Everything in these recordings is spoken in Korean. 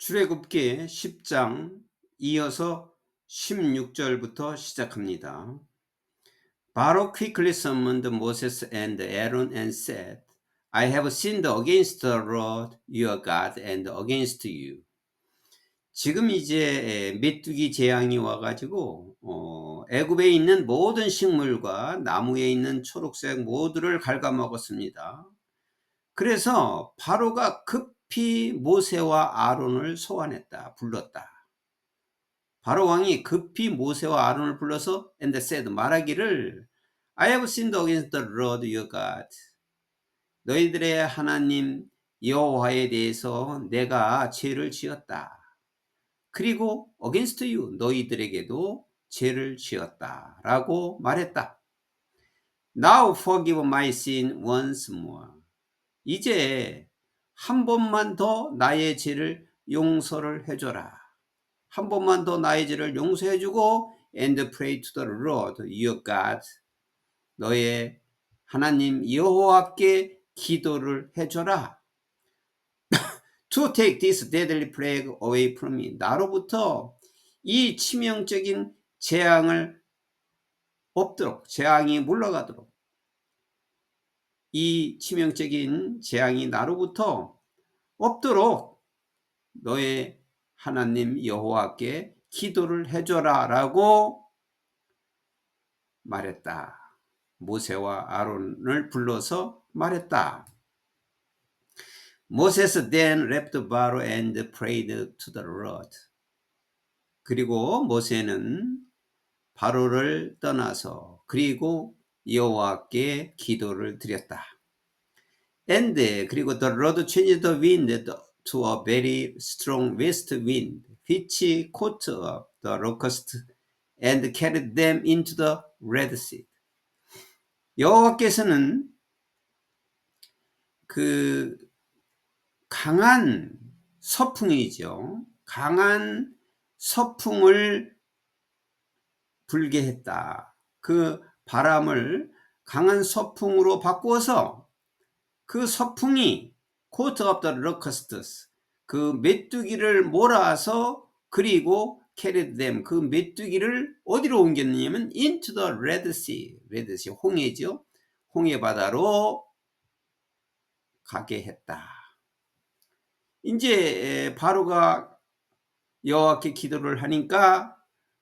출애굽기 10장 이어서 16절부터 시작합니다. Pharaoh quickly summoned Moses and Aaron and said, I have sinned against the Lord your God and against you. 지금 이제 메뚜기 재앙이 와가지고 애굽에 있는 모든 식물과 나무에 있는 초록색 모두를 갉아먹었습니다. 그래서 바로가 급히 모세와 아론을 소환했다, 불렀다. 바로 왕이 급히 모세와 아론을 불러서 and said, 말하기를 I have sinned against the Lord your God. 너희들의 하나님 여호와에 대해서 내가 죄를 지었다. 그리고 against you, 너희들에게도 죄를 지었다 라고 말했다. Now forgive my sin once more. 이제 한 번만 더 나의 죄를 용서를 해줘라. 한 번만 더 나의 죄를 용서해주고 and pray to the Lord your God. 너의 하나님 여호와께 기도를 해줘라. To take this deadly plague away from me. 나로부터 이 치명적인 재앙을 없도록, 재앙이 물러가도록, 이 치명적인 재앙이 나로부터 없도록 너의 하나님 여호와께 기도를 해줘라 라고 말했다. 모세와 아론을 불러서 말했다. Moses then left Pharaoh and prayed to the Lord. 그리고 모세는 바로를 떠나서 그리고 여호와께 기도를 드렸다. And 그리고 the Lord changed the wind to a very strong west wind, which caught up the locusts and carried them into the Red Sea. 여호와께서는 그 강한 서풍이죠. 강한 서풍을 불게 했다. 그 바람을 강한 서풍으로 바꾸어서 그 서풍이 caught up the locusts, 그 메뚜기를 몰아서 그리고 carried them, 그 메뚜기를 어디로 옮겼느냐면 into the Red Sea, Red Sea 홍해죠. 홍해 바다로 가게 했다. 이제 바로가 여호와께 기도를 하니까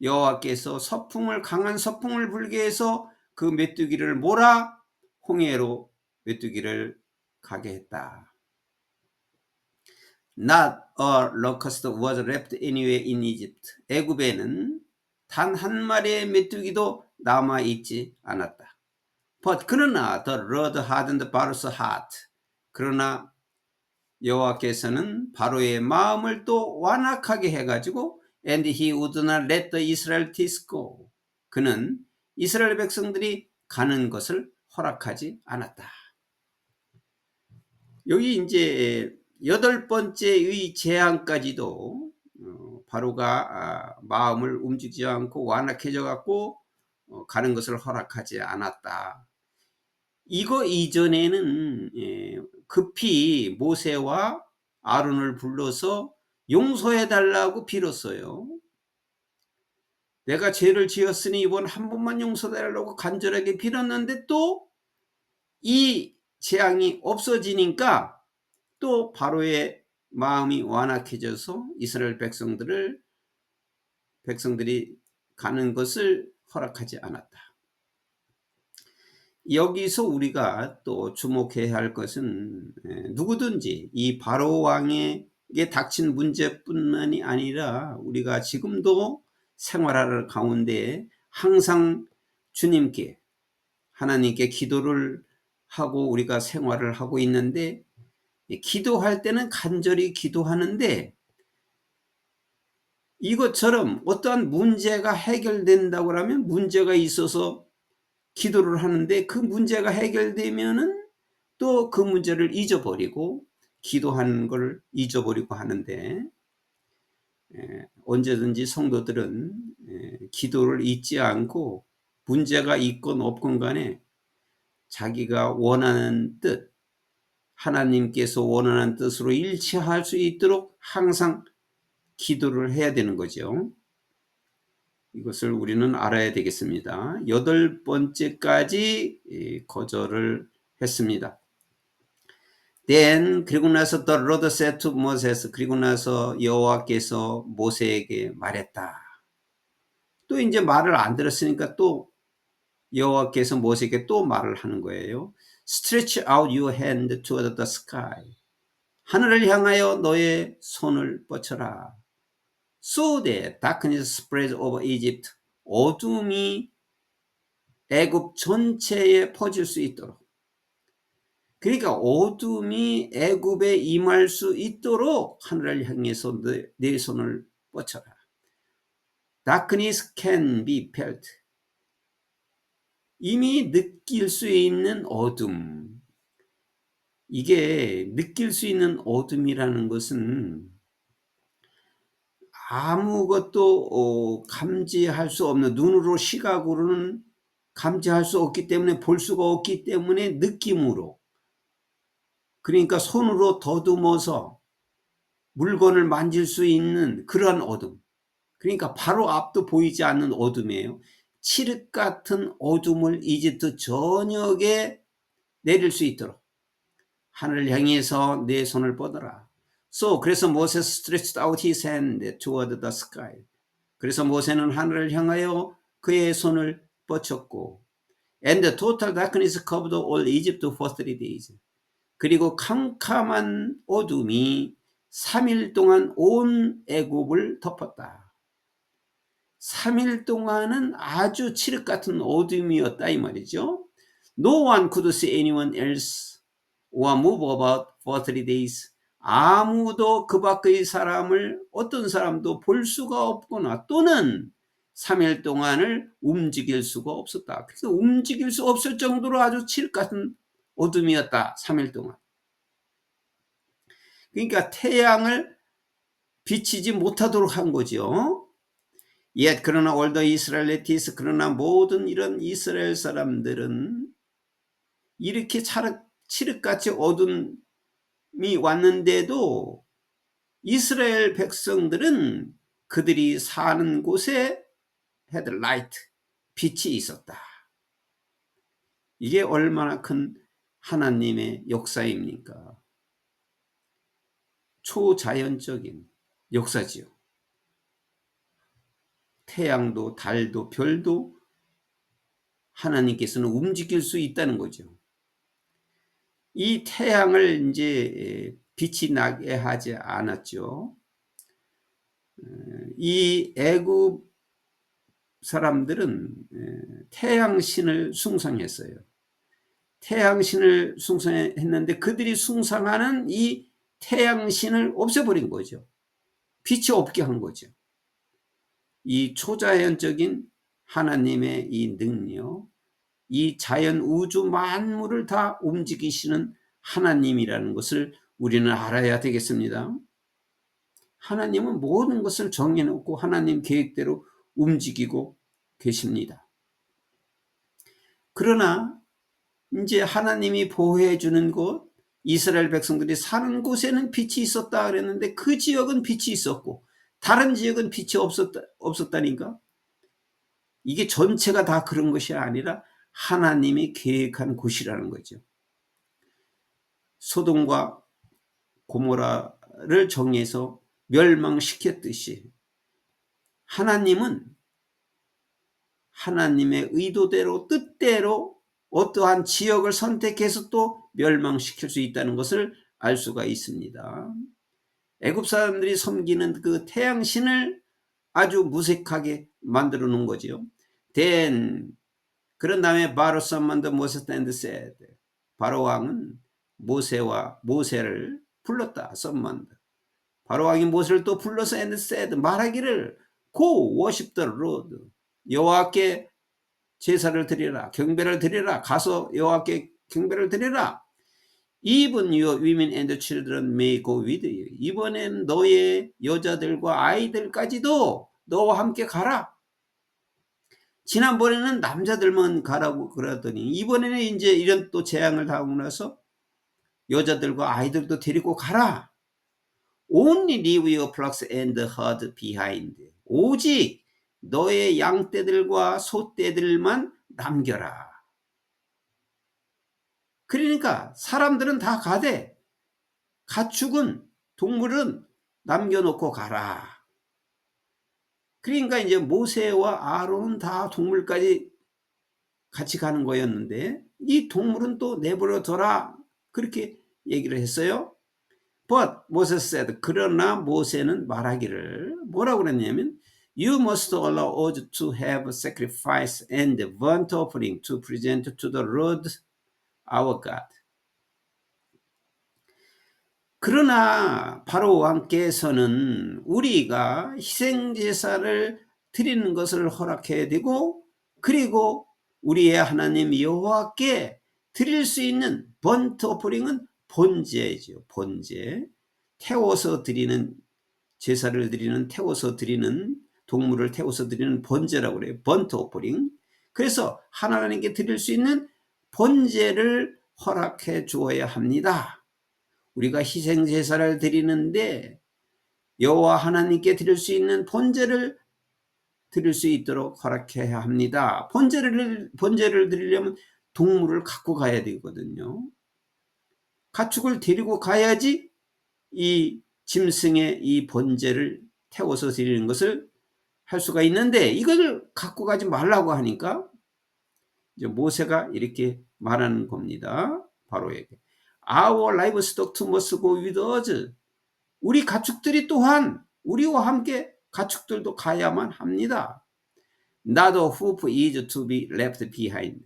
여호와께서 서풍을, 강한 서풍을 불게 해서 그 메뚜기를 몰아 홍해로 메뚜기를 가게 했다. Not a locust was left anywhere in Egypt. 애굽에는 단 한 마리의 메뚜기도 남아 있지 않았다. But 그러나 the Lord hardened Pharaoh's heart. 그러나 여호와께서는 바로의 마음을 또 완악하게 해가지고 and he would not let the Israelites go. 그는 이스라엘 백성들이 가는 것을 허락하지 않았다. 여기 이제 8번째의 재앙까지도 바로가 마음을 움직이지 않고 완악해져 갖고 가는 것을 허락하지 않았다. 이거 이전에는 급히 모세와 아론을 불러서 용서해 달라고 빌었어요. 내가 죄를 지었으니 이번 한 번만 용서해 달라고 간절하게 빌었는데 또 이 재앙이 없어지니까 또 바로의 마음이 완악해져서 이스라엘 백성들이 가는 것을 허락하지 않았다. 여기서 우리가 또 주목해야 할 것은 누구든지 이 바로 왕에게 닥친 문제뿐만이 아니라 우리가 지금도 생활하는 가운데 항상 주님께, 하나님께 기도를 하고 우리가 생활을 하고 있는데, 기도할 때는 간절히 기도하는데 이것처럼 어떠한 문제가 해결된다고 하면 문제가 있어서 기도를 하는데 그 문제가 해결되면은 또 그 문제를 잊어버리고 기도하는 걸 잊어버리고 하는데, 언제든지 성도들은 기도를 잊지 않고 문제가 있건 없건 간에 자기가 원하는 뜻, 하나님께서 원하는 뜻으로 일치할 수 있도록 항상 기도를 해야 되는 거죠. 이것을 우리는 알아야 되겠습니다. 8번째까지 거절을 했습니다. Then 그리고 나서 the Lord said to Moses, 그리고 나서 여호와께서 모세에게 말했다. 또 이제 말을 안 들었으니까 또 여호와께서 모세에게 또 말을 하는 거예요. Stretch out your hand toward the sky. 하늘을 향하여 너의 손을 뻗쳐라. So that darkness spreads over Egypt. 어둠이 애굽 전체에 퍼질 수 있도록. 그러니까 어둠이 애굽에 임할 수 있도록 하늘을 향해서 내 손을 뻗쳐라. Darkness can be felt. 이미 느낄 수 있는 어둠. 이게 느낄 수 있는 어둠이라는 것은 아무것도 감지할 수 없는, 눈으로 시각으로는 감지할 수 없기 때문에, 볼 수가 없기 때문에 느낌으로, 그러니까 손으로 더듬어서 물건을 만질 수 있는 그러한 어둠, 그러니까 바로 앞도 보이지 않는 어둠이에요. 칠흑 같은 어둠을 이집트 전역에 내릴 수 있도록 하늘을 향해서 내 손을 뻗어라. 그래서 모세는 stretched out his hand toward the sky. 그래서 모세는 하늘을 향하여 그의 손을 뻗쳤고, and the total darkness covered all Egypt for 3 days. 그리고 캄캄한 어둠이 3일 동안 온 애굽을 덮었다. 3일 동안은 아주 칠흑 같은 어둠이었다 이 말이죠. No one could see anyone else or move about for 3 days. 아무도 그 밖의 사람을, 어떤 사람도 볼 수가 없거나 또는 3일 동안을 움직일 수가 없었다. 그래서 움직일 수 없을 정도로 아주 칠흑 같은 어둠이었다. 3일 동안. 그러니까 태양을 비치지 못하도록 한 거죠. 그러나 all the Israelites, 그러나 모든 이런 이스라엘 사람들은 이렇게 칠흑같이 어둠이 왔는데도 이스라엘 백성들은 그들이 사는 곳에 had light, 빛이 있었다. 이게 얼마나 큰 하나님의 역사입니까? 초자연적인 역사지요. 태양도 달도 별도 하나님께서는 움직일 수 있다는 거죠. 이 태양을 이제 빛이 나게 하지 않았죠. 이 애굽 사람들은 태양신을 숭상했어요. 태양신을 숭상했는데 그들이 숭상하는 이 태양신을 없애버린 거죠. 빛이 없게 한 거죠. 이 초자연적인 하나님의 이 능력, 이 자연 우주 만물을 다 움직이시는 하나님이라는 것을 우리는 알아야 되겠습니다. 하나님은 모든 것을 정해놓고 하나님 계획대로 움직이고 계십니다. 그러나 이제 하나님이 보호해 주는 곳, 이스라엘 백성들이 사는 곳에는 빛이 있었다 그랬는데 그 지역은 빛이 있었고 다른 지역은 빛이 없었다니까. 이게 전체가 다 그런 것이 아니라 하나님이 계획한 곳이라는 거죠. 소돔과 고모라를 정해서 멸망시켰듯이 하나님은 하나님의 의도대로 뜻대로 어떠한 지역을 선택해서 또 멸망시킬 수 있다는 것을 알 수가 있습니다. 애굽 사람들이 섬기는 그 태양신을 아주 무색하게 만들어 놓은 거죠. Then 그런 다음에 바로 summoned Moses and said, 바로 왕은 모세를 불렀다. summoned. 바로 왕이 모세를 또 불러서 and said, 말하기를 Go worship the Lord. 여호와께 제사를 드리라, 경배를 드리라. 가서 여호와께 경배를 드리라. Even your women and children may go with you. 이번엔 너의 여자들과 아이들까지도 너와 함께 가라. 지난번에는 남자들만 가라고 그러더니 이번에는 이제 이런 또 재앙을 당하고 나서 여자들과 아이들도 데리고 가라. only leave your flocks and herd behind. 오직 너의 양떼들과 소떼들만 남겨라. 그러니까 사람들은 다 가되 가축은, 동물은 남겨놓고 가라. 그러니까 이제 모세와 아론은 다 동물까지 같이 가는 거였는데 이 동물은 또 내버려 둬라, 그렇게 얘기를 했어요. But Moses said, 그러나 모세는 말하기를 뭐라고 그랬냐면 You must allow us to have sacrifice and burnt offering to present to the Lord our God. 그러나 바로 왕께서는 우리가 희생제사를 드리는 것을 허락해야 되고, 그리고 우리의 하나님 여호와께 드릴 수 있는 번트 오퍼링은 번제죠. 번제. 태워서 드리는, 제사를 드리는, 태워서 드리는, 동물을 태워서 드리는 번제라고 그래요. 번트 오퍼링. 그래서 하나님께 드릴 수 있는 번제를 허락해 주어야 합니다. 우리가 희생제사를 드리는데 여호와 하나님께 드릴 수 있는 번제를 드릴 수 있도록 허락해야 합니다. 번제를 드리려면 동물을 갖고 가야 되거든요. 가축을 데리고 가야지 이 짐승의 이 번제를 태워서 드리는 것을 할 수가 있는데 이걸 갖고 가지 말라고 하니까 이제 모세가 이렇게 말하는 겁니다. 바로에게. Our livestock must go with us. 우리 가축들이 또한 우리와 함께 가축들도 가야만 합니다. Not a hoof is to be left behind.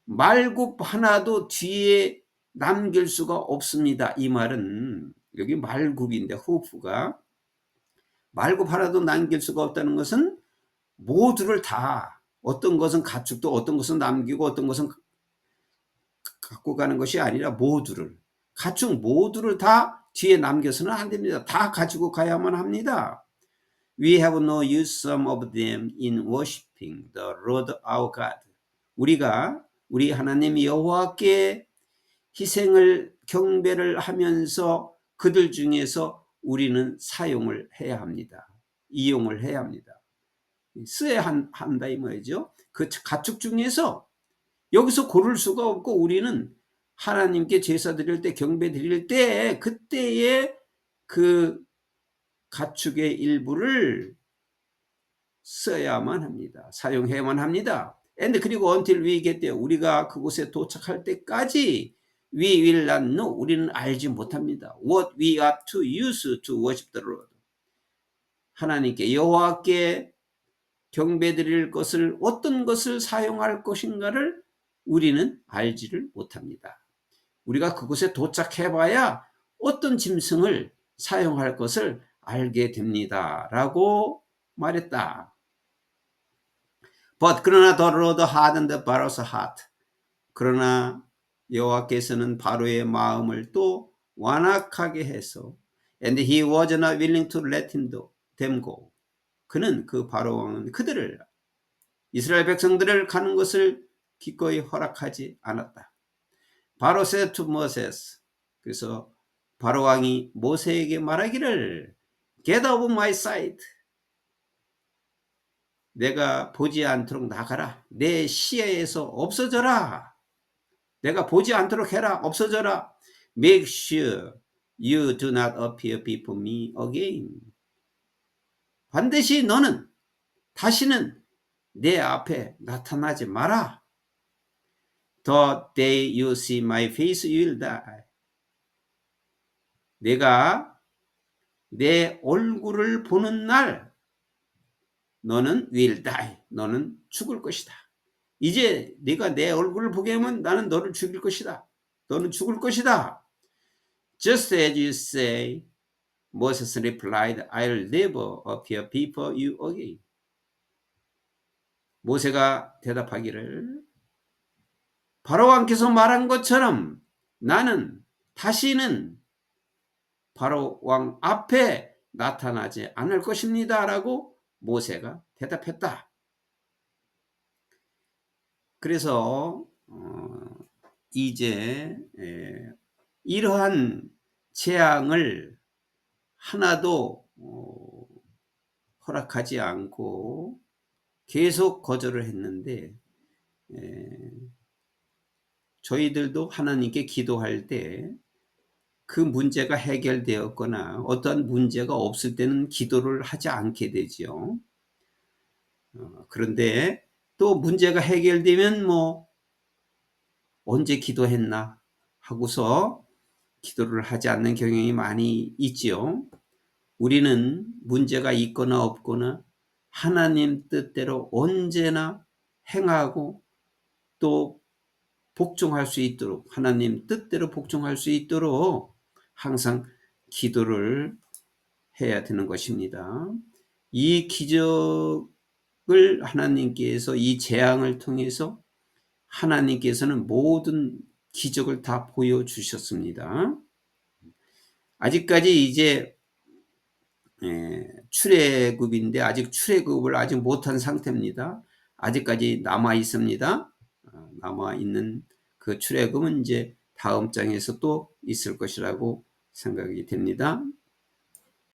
말굽 하나도 뒤에 남길 수가 없습니다. 이 말은 여기 말굽인데 호프가 말굽 하나도 남길 수가 없다는 것은 모두를 다, 어떤 것은 가축도 어떤 것은 남기고 어떤 것은 갖고 가는 것이 아니라 모두를, 가축 모두를 다 뒤에 남겨서는 안 됩니다. 다 가지고 가야만 합니다. We have no use some of them in worshiping the Lord our God. 우리가 우리 하나님 여호와께 희생을 경배를 하면서 그들 중에서 우리는 사용을 해야 합니다. 이용을 해야 합니다. 써야 한다 이 말이죠. 그 가축 중에서 여기서 고를 수가 없고 우리는 하나님께 제사 드릴 때, 경배 드릴 때 그때의 그 가축의 일부를 써야만 합니다. 사용해야만 합니다. And 그리고 until we get there, 우리가 그곳에 도착할 때까지 we will not know, 우리는 알지 못합니다. What we are to use to worship the Lord. 하나님께 여호와께 경배드릴 것을, 어떤 것을 사용할 것인가를 우리는 알지를 못합니다. 우리가 그곳에 도착해봐야 어떤 짐승을 사용할 것을 알게 됩니다. 라고 말했다. But 그러나 the Lord hardened Pharaoh's heart. 그러나 여호와께서는 바로의 마음을 또 완악하게 해서 and he was not willing to let them go. 그는, 그 바로 왕은 그들을, 이스라엘 백성들을 가는 것을 기꺼이 허락하지 않았다. 바로 said to Moses. 그래서 바로 왕이 모세에게 말하기를 Get out of my sight. 내가 보지 않도록 나가라. 내 시야에서 없어져라. 내가 보지 않도록 해라. 없어져라. Make sure you do not appear before me again. 반드시 너는 다시는 내 앞에 나타나지 마라. The day you see my face, you will die. 내가 내 얼굴을 보는 날 너는 will die. 너는 죽을 것이다. 이제 네가 내 얼굴을 보게 하면 나는 너를 죽일 것이다. 너는 죽을 것이다. Just as you say, Moses replied, I'll never appear before you again. 모세가 대답하기를 바로 왕께서 말한 것처럼 나는 다시는 바로 왕 앞에 나타나지 않을 것입니다. 라고 모세가 대답했다. 그래서 이제 이러한 재앙을 하나도 허락하지 않고 계속 거절을 했는데, 저희들도 하나님께 기도할 때 그 문제가 해결되었거나 어떠한 문제가 없을 때는 기도를 하지 않게 되지요. 그런데 또 문제가 해결되면 뭐 언제 기도했나 하고서 기도를 하지 않는 경향이 많이 있지요. 우리는 문제가 있거나 없거나 하나님 뜻대로 언제나 행하고 또 복종할 수 있도록, 하나님 뜻대로 복종할 수 있도록 항상 기도를 해야 되는 것입니다. 이 기적을 하나님께서, 이 재앙을 통해서 하나님께서는 모든 기적을 다 보여주셨습니다. 아직까지 이제 출애굽인데 아직 출애굽을 아직 못한 상태입니다. 아직까지 남아 있습니다. 남아 있는 그 출애굽은 이제 다음 장에서 또 있을 것이라고 생각이 됩니다.